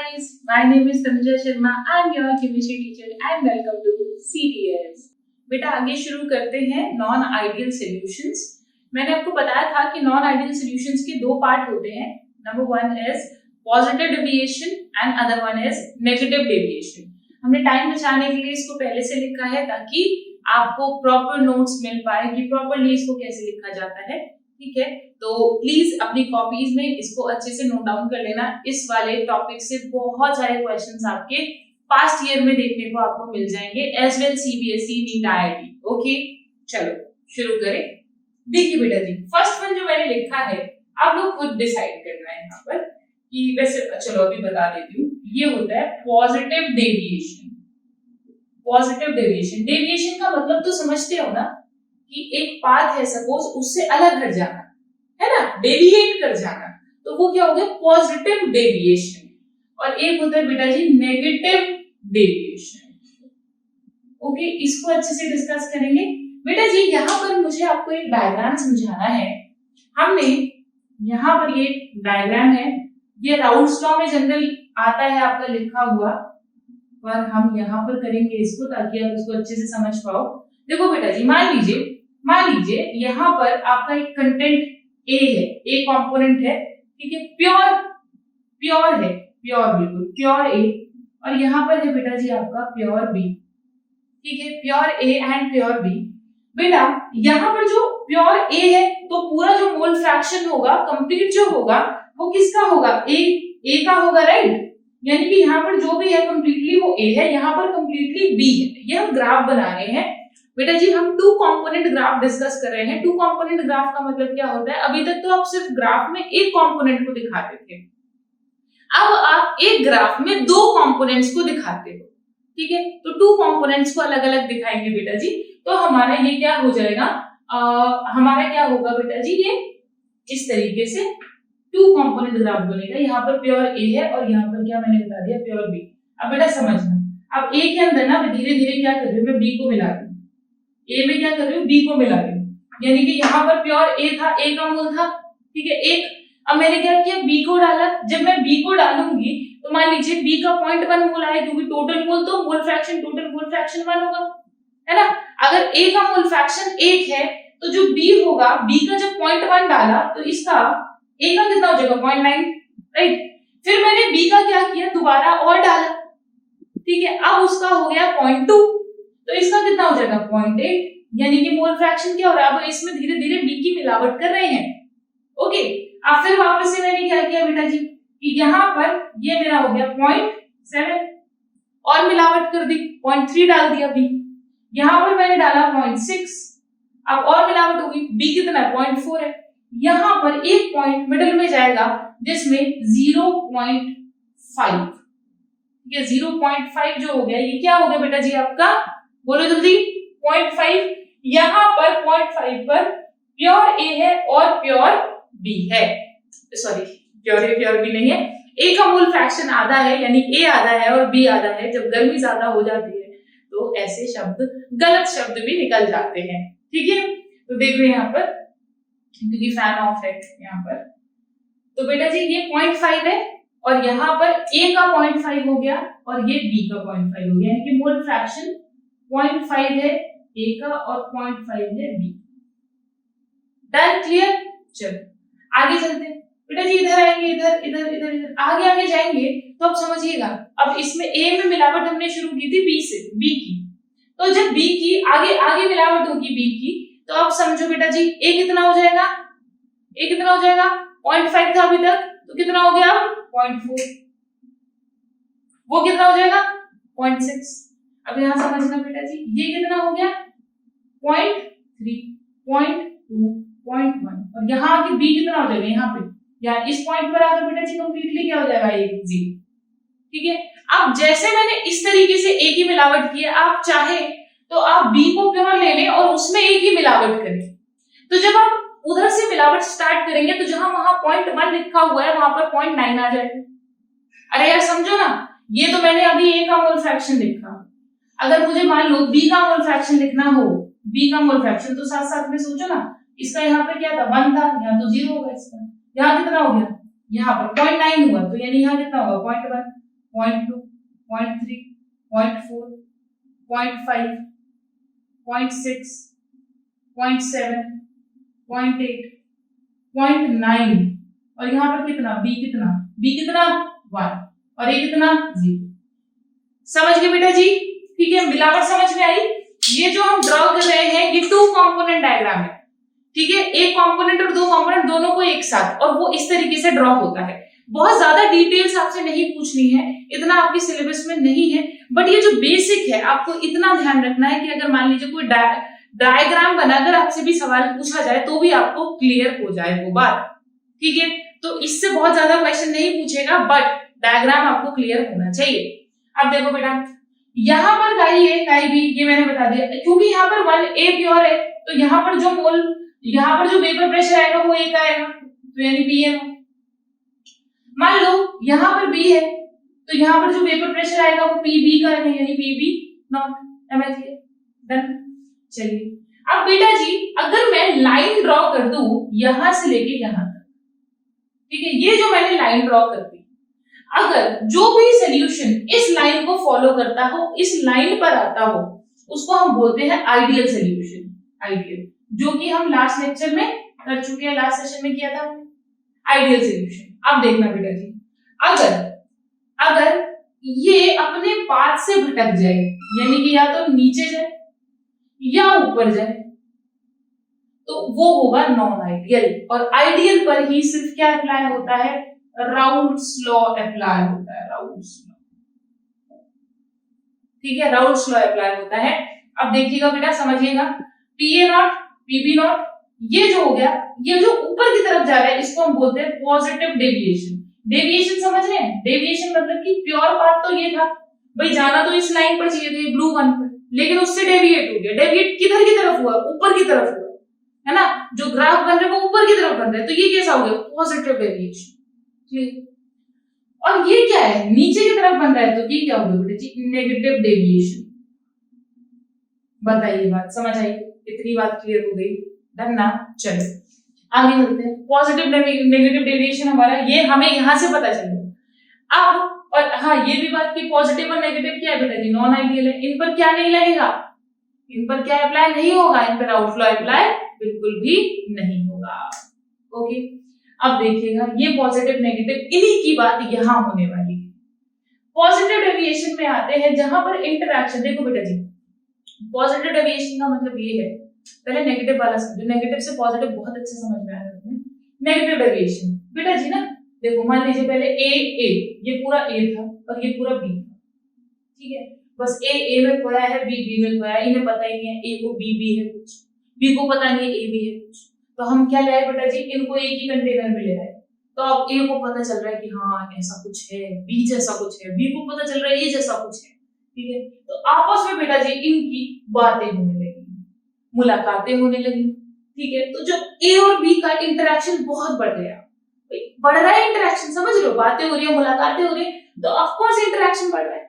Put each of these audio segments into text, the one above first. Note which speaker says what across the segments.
Speaker 1: guys, my name is Tanuja Sharma. I'm your chemistry teacher and welcome to CTS. बेटा आगे शुरू करते हैं नॉन आइडियल सॉल्यूशंस। मैंने आपको बताया था कि नॉन आइडियल सॉल्यूशंस के दो पार्ट होते हैं। Number one is positive deviation and other one is negative deviation. हमने टाइम बचाने के लिए इसको पहले से लिखा है ताकि आपको प्रॉपर नोट्स मिल पाए कि प्रॉपरली इसको कैसे लिखा जाता है। ठीक है, तो प्लीज अपनी कॉपीज में इसको अच्छे से नोट डाउन कर लेना। इस वाले टॉपिक से बहुत सारे क्वेश्चंस आपके पास्ट ईयर में देखने को आपको मिल जाएंगे, as well CBSE, NEET, IIT. Okay, चलो शुरू करें। देखिए बेटा जी, फर्स्ट वन जो मैंने लिखा है आप लोग खुद डिसाइड करना है यहाँ पर कि वैसे चलो अभी बता देती हूँ। ये होता है positive deviation. Positive deviation, deviation का मतलब तो समझते हो ना कि एक पाथ है सपोज, उससे अलग हट जाना है ना, डेविएट कर जाना, तो वो क्या हो गया पॉजिटिव डेविएशन। और एक होता है बेटा जी नेगेटिव डेविएशन। ओके, इसको अच्छे से डिस्कस करेंगे। बेटा जी यहाँ पर मुझे आपको एक डायग्राम समझाना है। हमने यहाँ पर ये डायग्राम है, ये राउल्स लॉ में जनरल आता है आपका लिखा हुआ, पर हम यहाँ पर करेंगे इसको ताकि आप इसको अच्छे से समझ पाओ। देखो बेटा जी, मान लीजिए यहाँ पर आपका एक कंटेंट ए है, ए कंपोनेंट है, ठीक है, प्योर है, बिल्कुल प्योर ए, और यहाँ पर है बेटा जी आपका प्योर बी। ठीक है, pure A and pure B. बेटा यहाँ पर जो प्योर ए है तो पूरा जो मोल फ्रैक्शन होगा, कंप्लीट जो होगा वो किसका होगा, ए का होगा, राइट। यानी कि यहाँ पर जो भी है कंप्लीटली वो ए है, यहाँ पर कंप्लीटली बी है। ये हम ग्राफ बना रहे हैं बेटा जी, हम टू कंपोनेंट ग्राफ डिस्कस कर रहे हैं। टू कंपोनेंट ग्राफ का मतलब क्या होता है, अभी तक तो आप सिर्फ ग्राफ में एक कंपोनेंट को दिखाते थे, अब आप एक ग्राफ में दो कंपोनेंट्स को दिखाते हो। ठीक है, तो टू कंपोनेंट्स को अलग अलग दिखाएंगे बेटा जी। तो हमारा ये क्या हो जाएगा, हमारा क्या होगा बेटा जी, ये इस तरीके से टू कंपोनेंट ग्राफ बनेगा। यहाँ पर प्योर ए है और यहाँ पर क्या मैंने बता दिया, प्योर बी। अब बेटा समझना, अब ए के अंदर ना मैं धीरे धीरे क्या कर रही हूँ, मैं बी को मिला रही हूँ, ए में क्या कर रही हूँ, बी को मिला रही हूँ। यानी कि यहाँ पर प्योर ए था, ए का मोल था, ठीक है, एक। अब मैंने क्या किया, बी को डाला। जब मैं बी को डालूंगी तो मान लीजिए बी का 0.1 मोल आए, क्योंकि टोटल मोल तो mole fraction, total mole fraction 1 होगा, है ना। अगर ए का मोल फ्रैक्शन 1 है तो जो बी होगा, बी का जब 0.1 डाला तो इसका ए का कितना हो जाएगा, 0.9, राइट। फिर मैंने बी का क्या किया, दोबारा और डाला, ठीक है, अब उसका हो गया 0.2, तो इसका कितना हो जाएगा 0.8। यानी कि मोल फ्रैक्शन क्या हो रहा है, अब इसमें धीरे धीरे बी की मिलावट कर रहे हैं। ओके, अब फिर वापस से मैंने क्या किया बेटा जी कि यहाँ पर ये मेरा हो गया 0.7 और मिलावट कर दी, 0.3 डाल दिया बी। यहाँ पर मैंने डाला 0.6, अब और मिलावट होगी, बी कितना है 0.4 है। यहाँ पर एक पॉइंट मिडिल में जाएगा जिसमें 0.5, ये 0.5 जो हो गया, ये क्या हो गया बेटा जी आपका, बोलो जल्दी, 0.5। यहाँ पर 0.5 पर प्योर ए है और प्योर बी है, sorry pure A pure B नहीं है, ए का मोल फ्रैक्शन आधा है, यानी ए आधा है और बी आधा है। जब गर्मी ज्यादा हो जाती है तो ऐसे शब्द, गलत शब्द भी निकल जाते हैं। ठीक है, तो देख रहे हैं यहाँ पर, क्योंकि फैन ऑफ है यहाँ पर, तो बेटा जी ये 0.5 है और यहाँ पर ए का 0.5 हो गया और ये बी का 0.5 हो गया, यानी कि मोल फ्रैक्शन 0.5 है ए का और 0.5 है बी। Done, clear. चलो आगे चलते हैं बेटा जी, इधर आएंगे, इधर आगे जाएंगे तो अब समझिएगा। अब इसमें ए में मिलावट हमने शुरू की थी बी से, बी की, तो जब बी की आगे मिलावट होगी बी की, तो अब समझो बेटा जी ए कितना हो जाएगा, 0.5 था अभी तक, तो कितना हो गया अब 0.4, वो कितना हो जाएगा 0.6। अब यहां समझना बेटा जी, ये कितना हो गया 0.3, 0.2, 0.1, और यहाँ आके बी कितना हो जाएगा, यहाँ पे या इस पॉइंट पर आकर बेटा जी कंप्लीटली क्या हो जाएगा, 0। ठीक है, अब जैसे मैंने इस तरीके से ए की मिलावट की है, आप चाहे तो आप बी को प्योर ले लें और उसमें ए की मिलावट करें। तो जब आप उधर से मिलावट स्टार्ट करेंगे तो जहां वहां 0.1 लिखा हुआ है वहां पर 0.9 आ जाएगा। अरे यार समझो ना, ये तो मैंने अभी ए का मोल फ्रैक्शन लिखा, अगर मुझे मान लो बी का मोल फ्रैक्शन लिखना हो, बी का मोल फ्रैक्शन, तो साथ साथ में सोचो ना, इसका यहाँ पे क्या था 1 था, यहाँ तो 0 होगा, इसका यहाँ कितना हो गया, यहाँ पर 0.9 हुआ, तो यानी यहाँ कितना होगा 0.1, 0.2, 0.3, 0.4, 0.5, 0.6, 0.7, 0.8, 0.9 और यहाँ पर कितना b कितना 1 और ये कितना 0। समझ गए बेटा जी? ठीक है, मिलावट समझ में आई? ये जो हम ड्रॉ कर रहे हैं ये 2 कंपोनेंट डायग्राम है, ठीक है, एक कंपोनेंट और 2 कंपोनेंट दोनों को एक साथ, और वो इस तरीके से ड्रॉ होता है। बहुत ज्यादा डिटेल्स आपसे नहीं पूछनी है, इतना आपके सिलेबस में नहीं है, बट ये जो बेसिक है आपको इतना ध्यान रखना है कि अगर मान लीजिए कोई डायग्राम बनाकर आपसे भी सवाल पूछा जाए तो भी आपको क्लियर हो जाए वो बात, ठीक है। तो इससे बहुत ज्यादा क्वेश्चन नहीं पूछेगा, बट डायग्राम आपको क्लियर होना चाहिए। अब देखो बेटा, यहाँ पर काई है काई बी, ये मैंने बता दिया, क्योंकि यहाँ पर 1A प्योर है तो यहाँ पर जो मोल, यहाँ पर जो वेपर प्रेशर आएगा वो A का आएगा, तो यानी Pn। मान लो यहाँ पर B है तो यहाँ पर जो वेपर प्रेशर आएगा वो Pb का आएगा, यानी Pb नॉट mh। डन। चलिए अब बेटा जी अगर मैं लाइन ड्रॉ कर दूं यहां से लेके यहां तक, ठीक है, ये जो मैंने लाइन ड्रॉ कर दी, अगर जो भी सोल्यूशन इस लाइन को फॉलो करता हो, इस लाइन पर आता हो, उसको हम बोलते हैं आइडियल सोल्यूशन। आइडियल, जो कि हम लास्ट लेक्चर में कर चुके हैं, लास्ट सेशन में किया था आइडियल सोल्यूशन। अब देखना बेटा जी, अगर ये अपने पाथ से भटक जाए, यानी कि या तो नीचे जाए या ऊपर जाए, तो वो होगा नॉन आइडियल। और आइडियल पर ही सिर्फ क्या अप्लाई होता है, राउल्स लॉ अप्लाई होता है, राउल्स लॉ, ठीक है, राउल्स लॉ अप्लाई होता है। अब देखिएगा बेटा, समझिएगा, PA नॉट PB नॉट, ये जो हो गया, ये जो ऊपर की तरफ जा रहा है इसको हम बोलते हैं पॉजिटिव डेविएशन। डेविएशन समझ रहे हैं? डेविएशन मतलब कि प्योर पाथ तो ये था भाई, जाना तो इस लाइन पर चाहिए था, ब्लू वन पर, लेकिन उससे डेविएट हो गया। डेविएट किधर की तरफ हुआ? ऊपर की तरफ हुआ, है ना, जो ग्राफ बन रहा है वो ऊपर की तरफ बन रहा है, तो ये कैसा हो गया? Positive deviation. और ये क्या है? नीचे की तरफ बन रहा है, तो ये क्या हो गया बेटा जी? Negative deviation. बताइए, बात समझ आई? इतनी बात क्लियर हो गई? डन ना? चलो आगे बढ़ते हैं। पॉजिटिव नेगेटिव डेविएशन हमारा, ये हमें यहां से पता चलेगा। अब और हाँ, ये भी बात की पॉजिटिव और नेगेटिव क्या है बेटा जी? नॉन आइडियल है, इन पर क्या नहीं लगेगा, इन पर क्या अप्लाई नहीं होगा, इन पर आउटफ्लो अप्लाई बिल्कुल भी नहीं होगा। ओके, अब देखिएगा, ये पॉजिटिव नेगेटिव इन्हीं की बात यहां होने वाली है। पॉजिटिव डेविएशन में आते हैं जहां पर इंटरैक्शन, देखो बेटा जी, पॉजिटिव डेविएशन का मतलब ये है, पहले नेगेटिव वाला समझो, नेगेटिव से पॉजिटिव बहुत अच्छे समझ में आया तुम्हें। नेगेटिव डेविएशन बेटा जी ना, देखो मान लीजिए पहले ए, ये पूरा A था और ये पूरा B था, ठीक है, बस A में खोया है, B में खोया है, इन्हें पता ही नहीं है A को B है कुछ, B को पता नहीं है A है कुछ, तो हम क्या लाए बेटा जी? इनको एक ही कंटेनर में ले आए। तो अब A को पता चल रहा है कि हाँ ऐसा कुछ है, B जैसा कुछ है, B को पता चल रहा है A जैसा कुछ है, ठीक है, तो आपस में बेटा जी इनकी बातें होने लगी, मुलाकातें होने लगी, ठीक है। तो जब A और B का इंटरेक्शन बहुत बढ़ गया, बढ़ रहा है इंटरेक्शन, समझ लो, बातें हो रही है, मुलाकातें हो रही है, तो ऑफ कोर्स इंटरेक्शन बढ़ रहा है।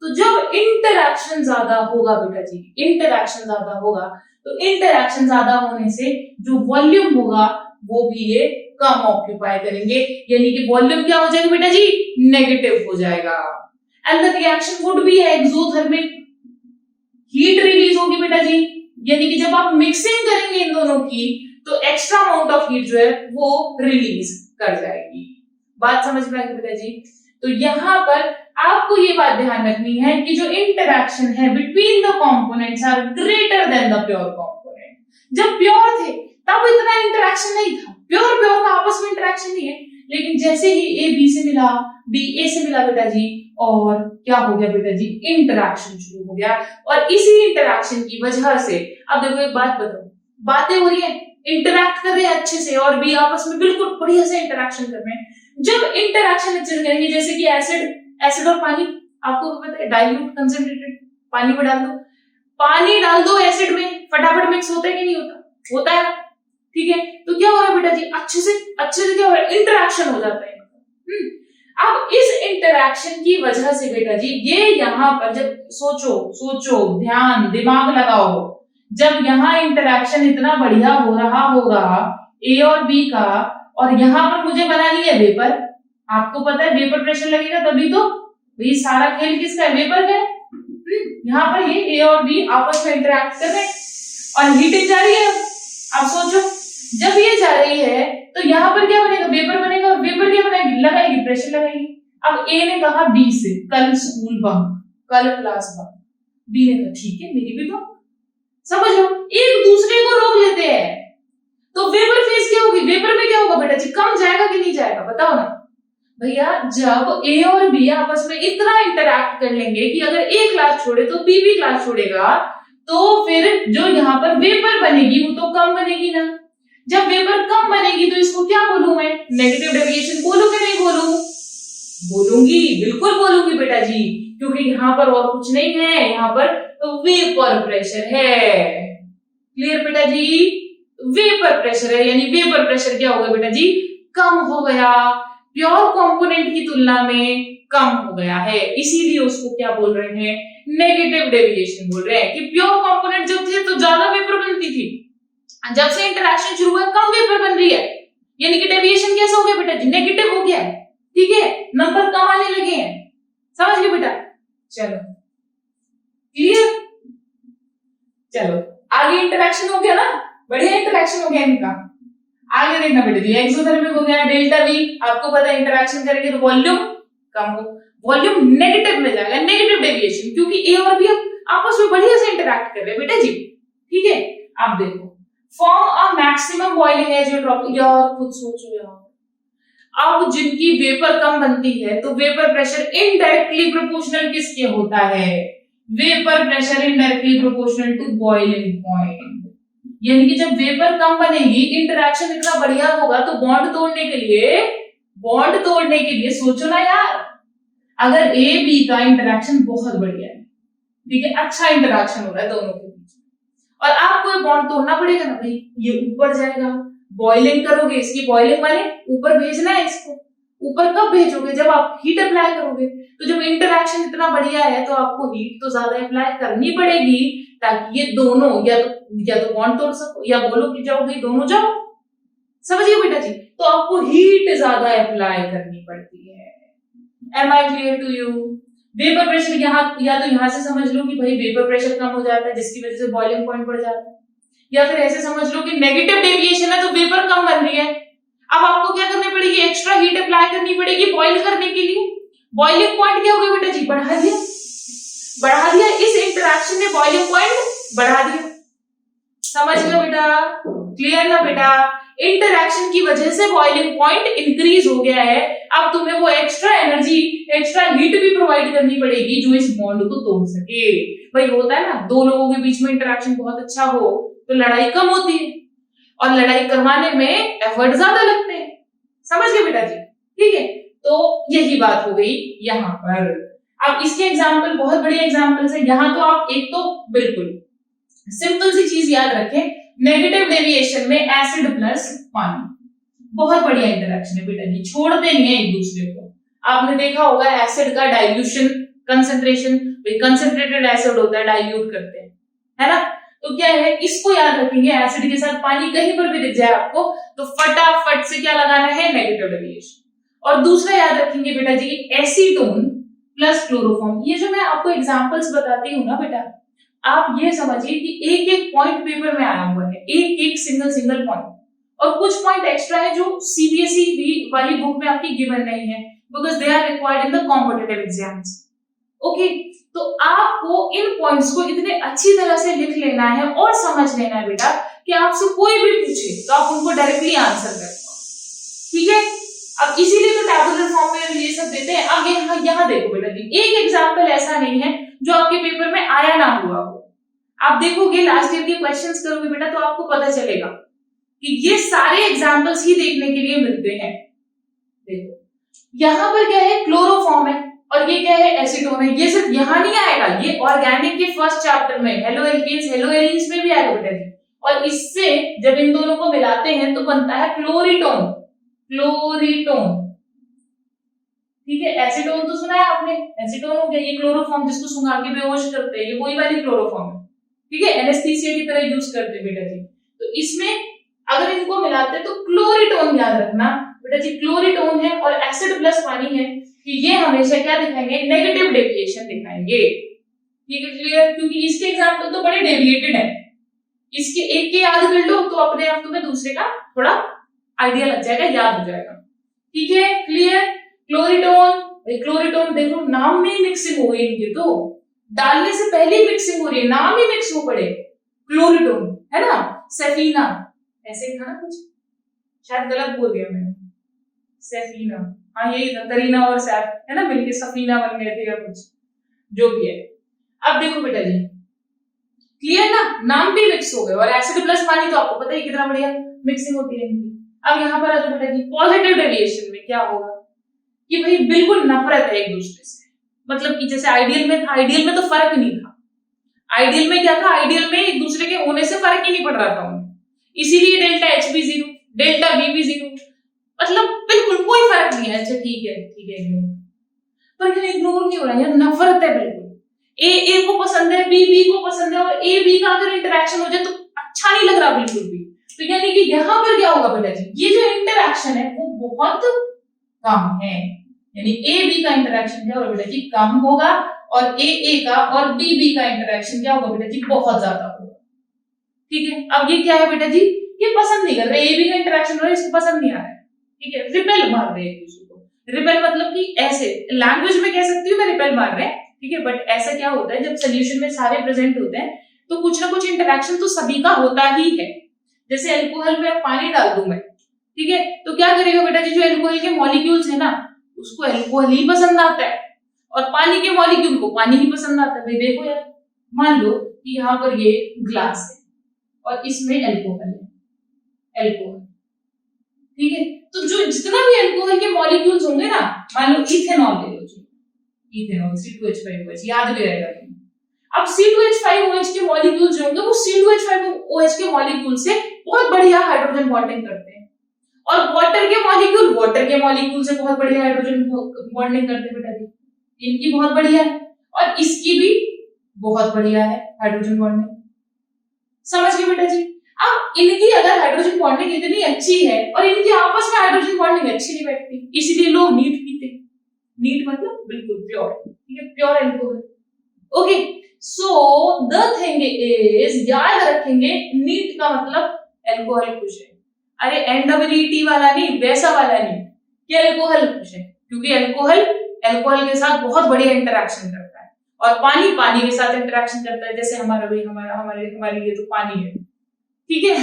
Speaker 1: तो जब इंटरेक्शन ज्यादा होगा बेटा जी, इंटरेक्शन ज्यादा होगा, तो इंटरेक्शन ज्यादा होने से जो वॉल्यूम होगा वो भी ये कम ऑक्यूपाई करेंगे, यानी कि वॉल्यूम क्या हो जाएगा बेटा जी? नेगेटिव हो जाएगा। And the reaction would be exothermic, heat release होगी बेटा जी, यानी कि जब आप मिक्सिंग करेंगे इन दोनों की तो एक्स्ट्रा अमाउंट ऑफ हीट जो है वो रिलीज कर जाएगी। बात समझ में आई बेटा जी? तो यहाँ पर आपको ये बात ध्यान रखनी है कि जो इंटरैक्शन है between the components are greater than the pure component. जब प्योर थे तब इतना इंटरैक्शन नहीं था, प्योर का आपस में इंटरैक्शन नहीं है, लेकिन जैसे ही A B से मिला, B A से मिला बेटा जी, और क्या हो गया बेटा जी? इंटरैक्शन शुरू हो गया। और इसी इंटरैक्शन की वजह से, अब देखो एक बात बताओ, बातें हो रही है, इंटरैक्ट कर रहे हैं अच्छे से, और भी आपस में बिल्कुल बढ़िया से इंटरैक्शन कर रहे हैं। जब इंटरैक्शन अच्छे करेंगे, जैसे कि एसिड और पानी, आपको पता है डाइल्यूट कंसंट्रेटेड पानी में डाल दो एसिड में, फटाफट मिक्स होता है कि नहीं होता? होता है, ठीक है। तो क्या हो रहा है बेटा जी? अच्छे से क्या हो रहा है? इंटरैक्शन हो जाता है। अब इस इंटरैक्शन की वजह से बेटा जी, ये यहाँ पर जब सोचो, ध्यान दिमाग लगाओ, जब यहाँ इंटरैक्शन इतना बढ़िया हो रहा होगा A और B का, और यहाँ पर मुझे बनानी है वेपर, आपको पता है वेपर प्रेशर लगेगा तभी तो भाई सारा खेल किसका है? वेपर का है। यहाँ पर ये ए और बी आपस में इंटरेक्ट कर रहे हैं और हीटिंग जा रही है। अब सोचो, जब ये जा रही है तो यहाँ पर क्या बनेगा? वेपर बनेगा। और वेपर क्या बनाएगी? लगाएगी, प्रेशर लगाएगी। अब ए ने कहा बी से कल स्कूल बंक, कल क्लास बंक। बी ने कहा ठीक है, मेरी भी बंक। समझ लो, एक दूसरे को रोक लेते हैं। तो वेपर फेज क्या होगी? वेपर में क्या होगा बेटा जी? कम जाएगा कि नहीं जाएगा? बताओ ना भैया। जब ए और बी आपस में इतना इंटरैक्ट कर लेंगे कि अगर ए क्लास छोड़े तो बी भी क्लास छोड़ेगा, तो फिर जो यहाँ पर वेपर बनेगी वो तो कम बनेगी ना। जब वेपर कम बनेगी तो इसको क्या बोलूं मैं? नेगेटिव डेविएशन बोलूं कि नहीं बोलूं? बोलूंगी, बिल्कुल बोलूंगी बेटा जी, क्योंकि यहाँ पर और कुछ नहीं है, यहाँ पर वेपर प्रेशर है। क्लियर बेटा जी? वेपर प्रेशर है, यानी वेपर प्रेशर क्या होगा बेटा जी? कम हो गया, प्योर कंपोनेंट की तुलना में कम हो गया है। इसीलिए उसको क्या बोल रहे हैं? नेगेटिव डेविएशन बोल रहे हैं कि प्योर कंपोनेंट जब थे तो ज्यादा वेपर बनती थी, जब से इंटरेक्शन शुरू हुआ कम वेपर बन रही है, यानी कि डेविएशन कैसा हो गया बेटा जी? नेगेटिव हो गया है। ठीक है, नंबर कम आने लगे हैं। समझ गए बेटा? चलो क्लियर? चलो आगे इंटरेक्शन हो गया ना, बढ़िया इंटरेक्शन हो गया इनका। आगे देखना बेटा जी, एक्सोथर्मिक हो गया, डेल्टा वी। आपको पता है इंटरेक्शन करेंगे तो वॉल्यूम कम हो, वॉल्यूम नेगेटिव में जाएगा, नेगेटिव डेविएशन, क्योंकि ए और बी आपस में बढ़िया से इंटरेक्ट कर रहे हैं बेटा जी। ठीक है, आप देखो, form a maximum boiling azeotropic. यार खुद सोचो यार, अब जिनकी वेपर कम बनती है तो वेपर प्रेशर इनडायरेक्टली प्रोपोर्शनल किसके होता है? Vapour pressure indirectly proportional to boiling point. यानी कि जब वेपर कम बनेगी, इंटरेक्शन इतना बढ़िया होगा, तो बॉन्ड तोड़ने के लिए सोचो ना यार, अगर ए बी का इंटरेक्शन बहुत बढ़िया है, ठीक है, अच्छा इंटरेक्शन हो रहा है दोनों के बीच में, और आपको बॉन्ड तोड़ना पड़ेगा ना भाई, ये ऊपर जाएगा, बॉइलिंग करोगे, इसकी बॉइलिंग वाले ऊपर भेजना है इसको। ऊपर कब भेजोगे? जब आप हीट अप्लाई करोगे। तो जब इंटरेक्शन इतना बढ़िया है तो आपको हीट तो ज्यादा अप्लाई करनी पड़ेगी, ताकि ये दोनों या तो बॉन्ड तोड़ सको, या बोलो कि जाओ भाई दोनों जाओ। समझिए बेटा जी? तो आपको हीट ज्यादा अप्लाई करनी पड़ती है। Am I clear to you? Vapour pressure यहाँ या तो यहाँ से समझ लो कि भाई वेपर प्रेशर कम हो जाता है, जिसकी वजह से बॉइलिंग पॉइंट बढ़ जाता है, या फिर ऐसे समझ लो कि नेगेटिव डेविएशन है तो वेपर कम बन रही है। अब आपको क्या करनी पड़ेगी? एक्स्ट्रा हीट अप्लाई करनी पड़ेगी बॉइल करने के लिए। बॉइलिंग पॉइंट क्या हो गया बेटा जी? बढ़ा दिया। इस इंटरेक्शन ने बॉइलिंग पॉइंट बढ़ा दिया। समझ गए बेटा? क्लियर ना बेटा? इंटरेक्शन की वजह से बॉइलिंग पॉइंट इंक्रीज हो गया है। अब तुम्हें वो एक्स्ट्रा एनर्जी, एक्स्ट्रा हीट भी प्रोवाइड करनी पड़ेगी जो इस बॉन्ड को तोड़ सके। भाई होता है ना, दो लोगों के बीच में इंटरेक्शन बहुत अच्छा हो तो लड़ाई कम होती है, और लड़ाई करवाने में एफर्ट ज्यादा लगते हैं। समझ गए बेटा जी? ठीक है, तो यही बात हो गई यहाँ पर। अब इसके एग्जाम्पल बहुत बढ़िया एग्जाम्पल्स है। यहाँ तो आप एक तो बिल्कुल सिंपल सी चीज याद रखें, नेगेटिव डेविएशन में एसिड प्लस पानी, बहुत बढ़िया इंटरेक्शन है बेटा जी, छोड़ते नहीं है एक दूसरे को। आपने देखा होगा एसिड का डाइल्यूशन कंसंट्रेशन, कंसंट्रेटेड एसिड होता है, डाइल्यूट करते हैं, है ना? तो क्या है, इसको याद रखेंगे, एसिड के साथ पानी कहीं पर भी दिख जाए आपको तो फटाफट से क्या लगाना है? Negative deviation. और दूसरा याद रखेंगे बेटा जी, एसीटोन प्लस क्लोरोफॉर्म। ये जो मैं आपको एग्जांपल्स बताती हूँ ना बेटा, आप ये समझिए कि एक एक पॉइंट पेपर में आया हुआ है, एक एक सिंगल पॉइंट, और कुछ पॉइंट एक्स्ट्रा है जो सीबीएसई वाली बुक में आपकी गिवन नहीं है, because they are required in the competitive exams. Okay, तो आपको इन पॉइंट्स को इतने अच्छी तरह से लिख लेना है और समझ लेना है बेटा कि आपसे कोई भी पूछे तो आप उनको डायरेक्टली आंसर कर पाओ। ठीक है, अब इसीलिए तो टैबुलर फॉर्म में ये सब देते हैं। अब यहाँ देखो बेटा जी, एक एग्जाम्पल ऐसा नहीं है जो आपके पेपर में आया ना हुआ हो। आप देखोगे लास्ट ईयर के क्वेश्चंस करोगे बेटा तो आपको पता चलेगा कि ये सारे एग्जाम्पल्स ही देखने के लिए मिलते हैं। देखो यहाँ पर क्या है? क्लोरोफॉर्म है, और ये क्या है? एसीटोन है। ये सिर्फ यहाँ नहीं आएगा, ये ऑर्गेनिक के फर्स्ट चैप्टर में हेलो एल्केन्स हेलो एलीन्स में भी आएगा बेटा जी। और इससे जब इन दोनों को मिलाते हैं तो बनता है क्लोरीटोन। ठीक है, एसीटोन तो सुना है आपने, एसीटोन हो गया। ये क्लोरोफॉर्म जिसको सुंघा के बेहोश करते हैं, ये वही वाली क्लोरोफॉर्म है। ठीक है, एनेस्थीसिया की तरह यूज करते हैं बेटा जी। तो इसमें अगर इनको मिलाते हैं तो क्लोरीटोन याद रखना बेटा जी, क्लोरीटोन है और एसिड प्लस पानी है। कि ये हमेशा क्या दिखाएंगे, नेगेटिव डेविएशन दिखाएंगे। ठीक है, क्लियर? क्योंकि इसके एग्जाम्पल तो बड़े डेविएटेड है, इसके एक के याद कर लो तो अपने आप तुम्हें दूसरे का थोड़ा आइडिया लग जाएगा, याद हो जाएगा। ठीक है, क्लियर? क्लोरिटोन, क्लोरिटोन देखो नाम में मिक्सिंग हो गई इनकी, तो डालने से पहले मिक्सिंग हो रही है, नाम ही मिक्स हो पड़े, क्लोरिटोन है ना। सफीना ऐसे ही था ना कुछ, शायद गलत बोल दिया मैंने, सफीना, हाँ यही था, करीना और सैफ है ना, मिलके सफीना बन गए थे या कुछ, जो भी है। अब देखो बेटा जी, क्लियर ना, नाम भी मिक्स हो गए, और एसिड प्लस पानी तो आपको पता है कितना बढ़िया मिक्सिंग होती है इनकी। अब यहाँ पर आ जाओ बेटा जी, पॉजिटिव डेविएशन में क्या होगा कि भाई बिल्कुल नफरत है एक दूसरे से, मतलब कि जैसे आइडियल में था, आइडियल में तो फर्क नहीं था, आइडियल में क्या था, आइडियल में एक दूसरे के होने से फर्क ही नहीं पड़ रहा था उन्हें, इसीलिए डेल्टा एच भी 0, डेल्टा बी भी 0, मतलब बिल्कुल कोई फर्क नहीं है। अच्छा ठीक है इग्नोर, पर यहाँ इग्नोर नहीं हो रहा है, नफरत है बिल्कुल, ए को पसंद है, बी को पसंद है, और ए बी का अगर इंटरेक्शन हो जाए तो अच्छा नहीं लग रहा बिल्कुल भी। तो यानी कि यहाँ पर क्या होगा बेटा जी, ये जो इंटरेक्शन है वो बहुत कम है, यानी ए बी का इंटरेक्शन क्या होगा बेटा जी, कम होगा, और ए का और बी का इंटरेक्शन क्या होगा बेटा जी, बहुत ज्यादा होगा। ठीक है, अब ये क्या है बेटा जी, ये पसंद नहीं कर रहे, ए बी का इंटरेक्शन हो रहा है, इसको पसंद नहीं आ रहा है। ठीक है, रिपेल मार रहे हैं एक दूसरे को, रिपेल मतलब कि ऐसे लैंग्वेज में कह सकती हूँ मैं, रिपेल मार रहे हैं। ठीक है, बट ऐसा क्या होता है जब सोल्यूशन में सारे प्रेजेंट होते हैं तो कुछ ना कुछ इंटरेक्शन तो सभी का होता ही है। जैसे अल्कोहल में पानी डाल दूं मैं, ठीक है, तो क्या करेगा बेटा जी, जो अल्कोहल के मॉलिक्यूल्स है ना उसको अल्कोहल ही पसंद आता है, और पानी के मॉलिक्यूल को पानी ही पसंद आता है। भाई देखो यार, मान लो कि यहाँ पर ये ग्लास है और इसमें अल्कोहल है, अल्कोहल, ठीक है, तो जो जितना भी अल्कोहल के मॉलिक्यूल्स होंगे ना, मान लो इथेनॉल ले लो, इथेनॉल C2H5OH, याद भी रहेगा। अब C2H5OH के मॉलिक्यूल्स जो होंगे वो C2H5OH के मॉलिक्यूल से बहुत बढ़िया हाइड्रोजन बॉन्डिंग करते हैं, और वाटर के मॉलिक्यूल से बहुत बढ़िया हाइड्रोजन बॉन्डिंग करते हैं बेटा जी, इनकी बहुत बढ़िया है और इसकी भी बहुत बढ़िया है हाइड्रोजन बॉन्डिंग, समझ गए बेटा जी। अब इनकी अगर हाइड्रोजन बॉन्डिंग इतनी अच्छी है और इनकी आपस में हाइड्रोजन बॉन्डिंग अच्छी नहीं बैठती, इसीलिए लोग नीट पीते, नीट मतलब बिल्कुल प्योर, ठीक है, pure alcohol. Okay, so the thing is, याद रखेंगे नीट का मतलब अल्कोहल खुश है, अरे NEET वाला नहीं, वैसा वाला नहीं कि अल्कोहल खुश है, क्योंकि अल्कोहल के साथ बहुत बढ़िया इंटरेक्शन करता है, और पानी के साथ इंटरेक्शन करता है, जैसे हमारे ये तो पानी है, ठीक है।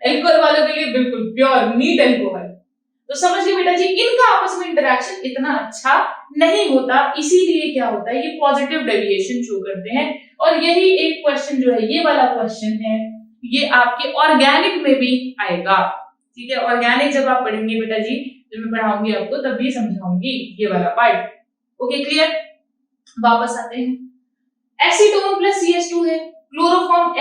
Speaker 1: अल्कोहल वालों के लिए बिल्कुल प्योर नीट अल्कोहल। तो समझिए बेटा जी, इनका आपस में इंटरेक्शन इतना अच्छा नहीं होता, इसीलिए क्या होता है, ये पॉजिटिव डेविएशन शो करते हैं। और यही एक क्वेश्चन जो है, ये वाला क्वेश्चन है, ये आपके ऑर्गेनिक में भी आएगा, ठीक है। ऑर्गेनिक जब आप पढ़ेंगे बेटा जी, जब मैं पढ़ाऊंगी आपको तब भी समझाऊंगी ये वाला पार्ट। Okay, clear. वापस आते हैं, एसीटोन प्लस CH2 है, क्लोरोफॉर्म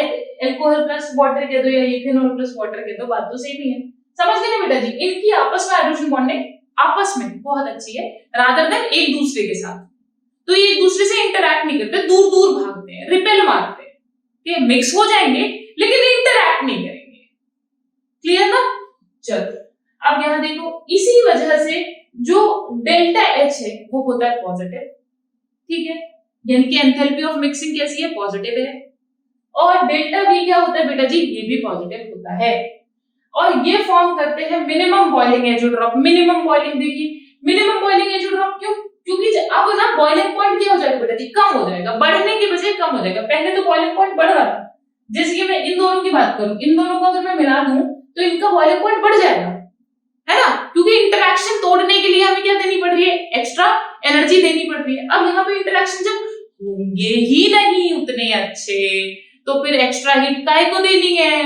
Speaker 1: अल्कोहल प्लस वाटर कह दो या इथेनॉल प्लस वाटर कह दो, बात तो सेम ही है, समझ गए ना बेटा जी। इनकी आपस में हाइड्रोजन बॉन्डिंग आपस में बहुत अच्छी है, रादर देन एक दूसरे के साथ, तो ये एक दूसरे से इंटरैक्ट नहीं करते, दूर दूर भागते हैं, रिपेल मारते हैं, ठीक है, मिक्स हो जाएंगे लेकिन इंटरैक्ट नहीं करेंगे, क्लियर ना। चलो अब यहां देखो, इसी वजह से जो डेल्टा H है वो होता है पॉजिटिव, ठीक है, यानी कि एंथैल्पी ऑफ मिक्सिंग कैसी है, पॉजिटिव है। और डेल्टा V क्या होता है बेटा जी, ये भी पॉजिटिव होता है, और ये फॉर्म करते हैं minimum boiling azeotrope. Minimum boiling देखिए, मिनिमम बॉइलिंग एजोट्रॉप क्यों, क्योंकि अब ना बॉइलिंग पॉइंट क्या हो जाएगा बेटा जी, कम हो जाएगा, बढ़ने के बजाय कम हो जाएगा। पहले तो बॉइलिंग पॉइंट बढ़ रहा था, जैसे कि मैं इन दोनों की बात करूं, इन दोनों को अगर मैं मिला दूं तो इनका बॉइलिंग पॉइंट बढ़ जाएगा, है ना, क्योंकि इंटरेक्शन तोड़ने के लिए हमें क्या देनी पड़ रही है, एक्स्ट्रा एनर्जी देनी पड़ रही है। अब यहाँ पे इंटरेक्शन जब होंगे ही नहीं उतने अच्छे, तो फिर एक्स्ट्रा हीट काहे को देनी है,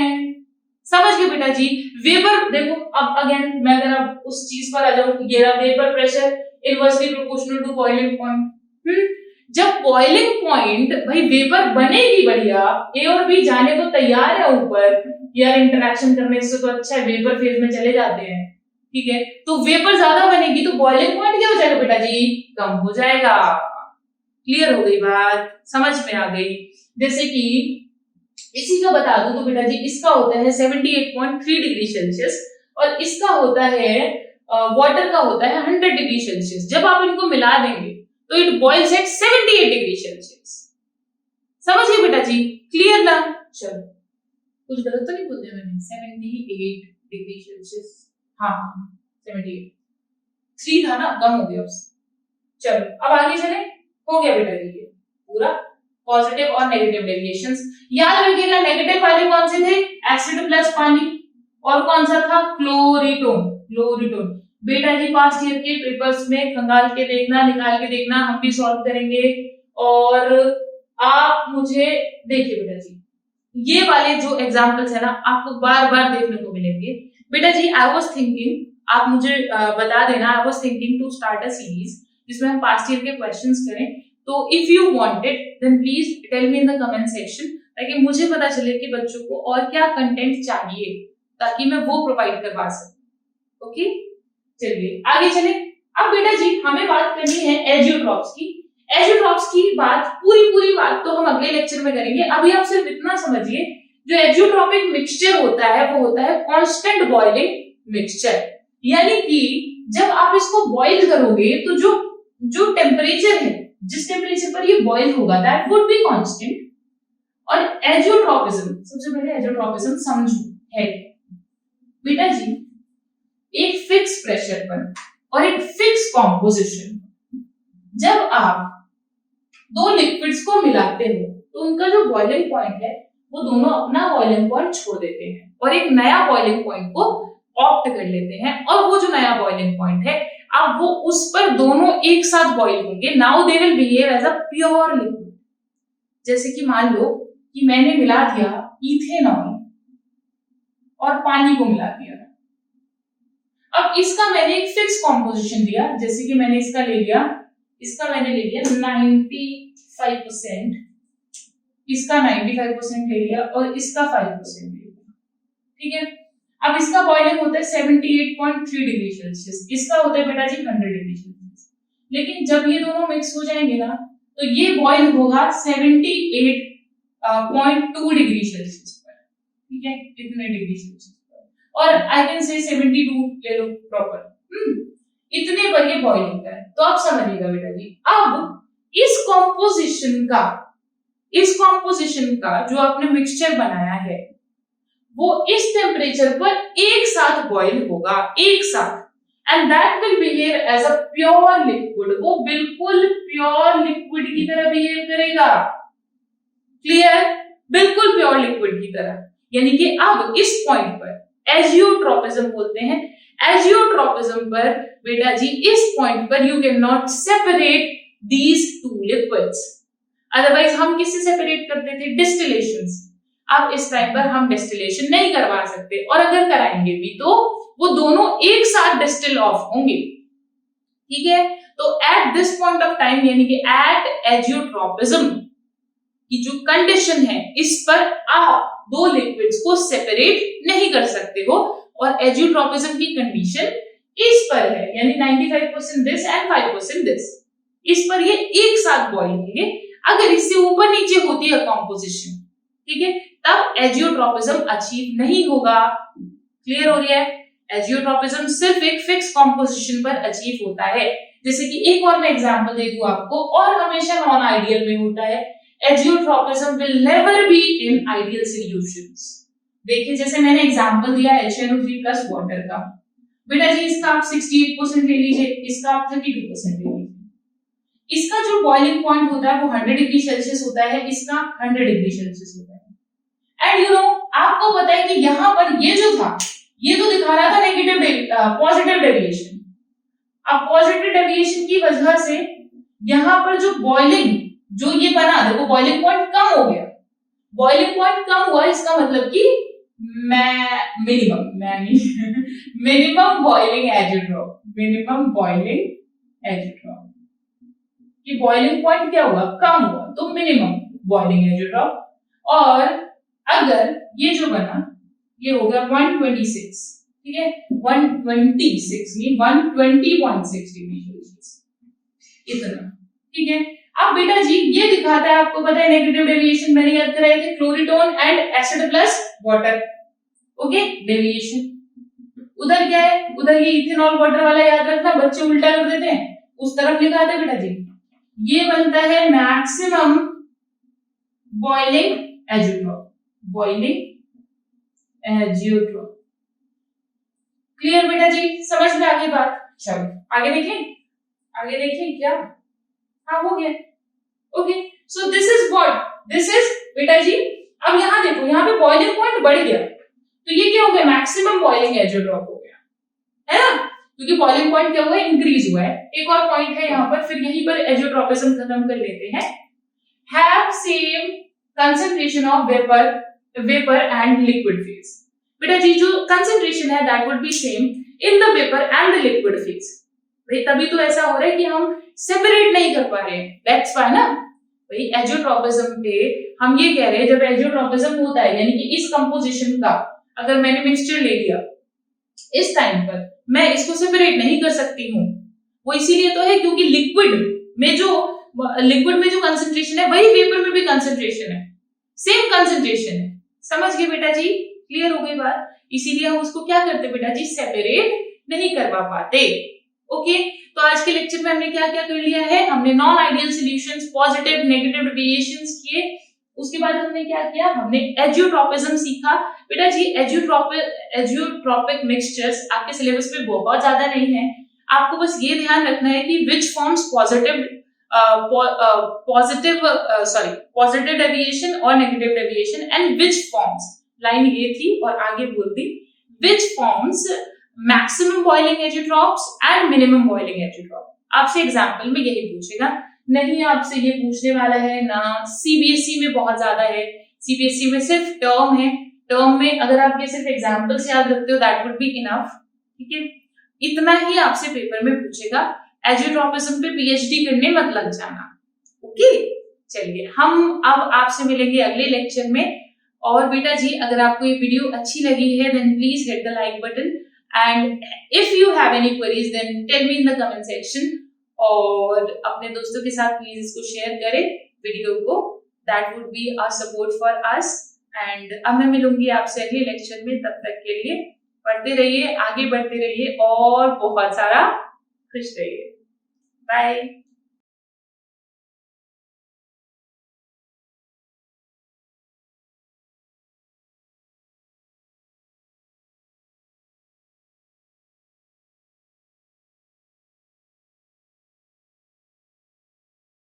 Speaker 1: समझ गए बेटा जी। वेपर देखो, अब अगेन मैं अगर अब उस चीज पर आ जाऊं, ये रहा vapour pressure inversely proportional to boiling point. जब बॉइलिंग पॉइंट, भाई वेपर बनेगी बढ़िया, ए और बी जाने को तैयार है ऊपर, यार इंटरेक्शन करने से तो अच्छा है वेपर फेज में चले जाते हैं, ठीक है, तो वेपर ज्यादा बनेगी तो बॉइलिंग पॉइंट क्या हो जाएगा बेटा जी, कम हो जाएगा। क्लियर हो गई बात, समझ में आ गई। जैसे कि इसी का बता दूं तो बेटा जी, इसका होता है 78.3 डिग्री सेल्सियस और इसका होता है वाटर का होता है 100 डिग्री सेल्सियस। जब आप इनको मिला देंगे तो it boils at 78 degree Celsius. समझिए बेटा जी, क्लियर ना? चलो, कुछ गलत तो नहीं बोल दिया मैंने? 78 डिग्री सेल्सियस, हाँ 78, 3 था ना, कम हो गया उससे। चलो अब आगे चले। हो गया बेटा जी ये पूरा पॉजिटिव और नेगेटिव डेविएशंस। याद रखिएगा नेगेटिव वाले कौन से थे? एसिड प्लस पानी, और कौन सा था? क्लोरीटोन। क्लोरीटोन बेटा जी पास्ट ईयर के पेपर्स में खंगाल के देखना, निकाल के देखना, हम भी सॉल्व करेंगे। और आप मुझे देखिए बेटा जी, ये वाले जो एग्जांपल्स है ना आपको बार बार देखने को मिलेंगे। बेटा जी आई वाज थिंकिंग, आप मुझे बता देना, I was thinking to start a series जिसमें हम पास्ट ईयर के क्वेश्चंस करें। तो if you want it then please tell me in the comment section, ताकि मुझे पता चले कि बच्चों को और क्या कंटेंट चाहिए, ताकि मैं वो प्रोवाइड करवा सकूं। ओके, चलिए आगे चले। अब बेटा जी हमें बात करनी है एजियोट्रॉप्स की। एजियोट्रॉप्स की बात पूरी बात तो हम अगले लेक्चर में करेंगे। अभी आप सिर्फ इतना समझिए, जो एजियोट्रॉपिक मिक्सचर होता है वो होता है कांस्टेंट बॉइलिंग मिक्सचर। यानी कि जब आप इसको बॉइल करोगे तो जो टेम्परेचर है, जिस टेम्परेचर पर ये बॉइल होगा दैट वुड बी कांस्टेंट। और एजियोट्रॉपिज्म, सबसे पहले एजियोट्रॉपिज्म समझो है बेटा जी एक फिक्स प्रेशर पर और एक फिक्स कॉम्पोजिशन। जब आप दो लिक्विड्स को मिलाते हो तो उनका जो बॉइलिंग पॉइंट है वो दोनों अपना बॉइलिंग पॉइंट छोड़ देते हैं और एक नया बॉइलिंग पॉइंट को ऑप्ट कर लेते हैं। और वो जो नया बॉइलिंग पॉइंट है अब वो उस पर दोनों एक साथ बॉइल होंगे। Now they will behave as a pure liquid. जैसे कि मान लो कि मैंने मिला दिया इथेनॉल और पानी को मिला दिया। अब इसका मैंने एक फिक्स कॉम्पोजिशन दिया, जैसे कि मैंने इसका ले लिया 95%, इसका 95% ले लिया और इसका 5% ले लिया। ठीक है, अब इसका बॉइलिंग होता है 78.3 डिग्री सेल्सियस, इसका होता है बेटा जी 100 डिग्री सेल्सियस। लेकिन जब ये दोनों मिक्स हो जाएंगे ना तो ये बॉइल होगा 78.2 डिग्री सेल्सियस पर। ठीक है, इतने डिग्री सेल्सियस और आई कैन से 72 ले लो प्रॉपर। इतने पर ये बॉइल होता है। तो आप समझिएगा बेटा जी, अब इस कॉम्पोजिशन का जो आपने मिक्सचर बनाया है वो इस टेम्परेचर पर एक साथ बॉइल होगा, एक साथ, and that will behave as a pure liquid. वो बिल्कुल प्योर लिक्विड की तरह बिहेव करेगा। क्लियर? बिल्कुल प्योर लिक्विड की तरह। यानी कि अब इस पॉइंट पर एजियोट्रॉपिज्म बोलते हैं। एजियोट्रॉपिज्म पर बेटा जी इस पॉइंट पर you can not separate these two liquids. Otherwise हम किससे सेपरेट करते थे? डिस्टिलेशन से। अब इस टाइम पर हम डिस्टिलेशन नहीं करवा सकते, और अगर कराएंगे भी तो वो दोनों एक साथ डिस्टिल ऑफ होंगे। ठीक है, तो at this point of time यानी कि एट एजियोट्रॉपिज्म की जो कंडीशन है इस पर आप दो लिक्विड्स को सेपरेट नहीं कर सकते हो, और एजियोट्रॉपिज्म की कंडीशन इस पर है, यानी 95% दिस एंड 5% दिस। इस पर ये एक साथ बॉइल होंगे। अगर इससे ऊपर नीचे होती है कॉम्पोजिशन, ठीक है, तब एजियोट्रॉपिज्म अचीव नहीं होगा। क्लियर हो गया है? एजियोट्रॉपिज्म सिर्फ एक फिक्स कॉम्पोजिशन पर अचीव होता है। जैसे कि एक और मैं एग्जांपल दे दूं आपको, और हमेशा नॉन आइडियल में होता है। Azeotropism will never be in ideal solutions. देखिए जैसे मैंने एग्जांपल दिया HNO3 प्लस वाटर का, बेटा जी इसका आप 68% ले लीजिए, इसका आप 32% ले लीजिए। इसका जो बॉइलिंग पॉइंट होता है वो 100 डिग्री सेल्सियस होता है, इसका 100 डिग्री सेल्सियस होता है। एंड यू नो आपको पता है कि यहां पर ये जो था ये तो दिखा रहा था नेगेटिव पॉजिटिव डेविएशन। अब पॉजिटिव डेविएशन की वजह से यहां पर जो बॉइलिंग जो ये बना, देखो बॉइलिंग पॉइंट कम हो गया। बॉइलिंग पॉइंट कम हुआ इसका मतलब कि minimum boiling azeotrope, minimum boiling azeotrope कि बॉइलिंग पॉइंट क्या हुआ? कम हुआ, तो मिनिमम बॉइलिंग एजियोट्रॉप। और अगर ये जो बना ये हो गया 126, ठीक है, 126 नहीं 120.6 डिग्री सेल्सियस, इतना। ठीक है, अब बेटा जी ये दिखाता है, आपको पता है नेगेटिव डेविएशन मैंने याद कराए थे, chloretone and acid plus water. Okay, deviation उधर क्या है, उधर ये इथेनॉल वाटर वाला याद रखना, बच्चे उल्टा कर देते हैं, उस तरफ लिखा था बेटा जी। ये बनता है maximum boiling azeotrope, boiling azeotrope. Clear बेटा जी, समझ में आ गई बात। चलो आगे देखें, आगे देखें क्या, हाँ हो गया। Okay, so this is what, this is बेटा जी, अब यहाँ देखो, यहाँ पे बॉइलिंग पॉइंट बढ़ गया, तो ये क्या हो गया, मैक्सिमम बॉइलिंग एजियोट्रॉप हो गया, है ना, क्योंकि बॉइलिंग पॉइंट क्या हुआ है, इंक्रीज हुआ है। एक और पॉइंट है यहाँ पर, फिर यहीं पर एजियोट्रॉपिज्म खत्म कर लेते हैं। Have same concentration of vapour and liquid phase. बेटा जी जो कंसंट्रेशन है that would be same in the vapour and the liquid phase. भाई तभी तो ऐसा हो रहा है कि हम सेपरेट नहीं कर पा रहे हैं, दैट्स व्हाई ना। भाई एजियोट्रॉपिज्म पे हम ये कह रहे हैं, जब एजियोट्रॉपिज्म होता है यानी कि इस कंपोजिशन का अगर मैंने मिक्सचर ले लिया, इस टाइम पर मैं इसको सेपरेट नहीं कर सकती हूँ। वो इसीलिए तो है क्योंकि लिक्विड में जो कंसंट्रेशन है वही वेपर में भी कंसंट्रेशन है, सेम कंसंट्रेशन है। समझ गए बेटा जी, क्लियर हो गई बात। इसीलिए हम उसको क्या करते बेटा जी, सेपरेट नहीं करवा पाते। ओके, तो आज के लेक्चर में हमने क्या क्या कर लिया है, हमने non ideal solutions, positive negative deviations किए। उसके बाद हमने क्या किया, हमने एजियोट्रॉपिज्म सीखा। बेटा जी एजियोट्रॉपिक मिक्सचर्स आपके सिलेबस में बहुत ज्यादा नहीं है, आपको बस ये ध्यान रखना है कि विच फॉर्म्स पॉजिटिव डेविएशन और negative deviation and which forms, line ये थी और आगे बोल दी, which forms maximum boiling azeotropes and minimum boiling azeotrope. आपसे एग्जांपल में यही पूछेगा, नहीं आपसे ये पूछने वाला है ना। सीबीएसई में बहुत ज्यादा है, सीबीएसई में सिर्फ टर्म है, टर्म में अगर आप ये सिर्फ एग्जांपल से याद रखते हो दैट वुड बी इनफ। ठीक है, इतना ही आपसे पेपर में पूछेगा। एजियोट्रॉपिज्म पे पीएचडी करने मत लग जाना। ओके, चलिए हम अब आपसे मिलेंगे अगले लेक्चर में। और बेटा जी अगर आपको ये वीडियो अच्छी लगी है then please hit the like button, and if you have any queries then tell me in the comment section, और अपने दोस्तों के साथ प्लीज इसको शेयर करें वीडियो को, that would be a support for us। and अब मैं मिलूंगी आपसे अगले लेक्चर में, तब तक के लिए पढ़ते रहिए, आगे बढ़ते रहिए और बहुत सारा खुश रहिए। बाय।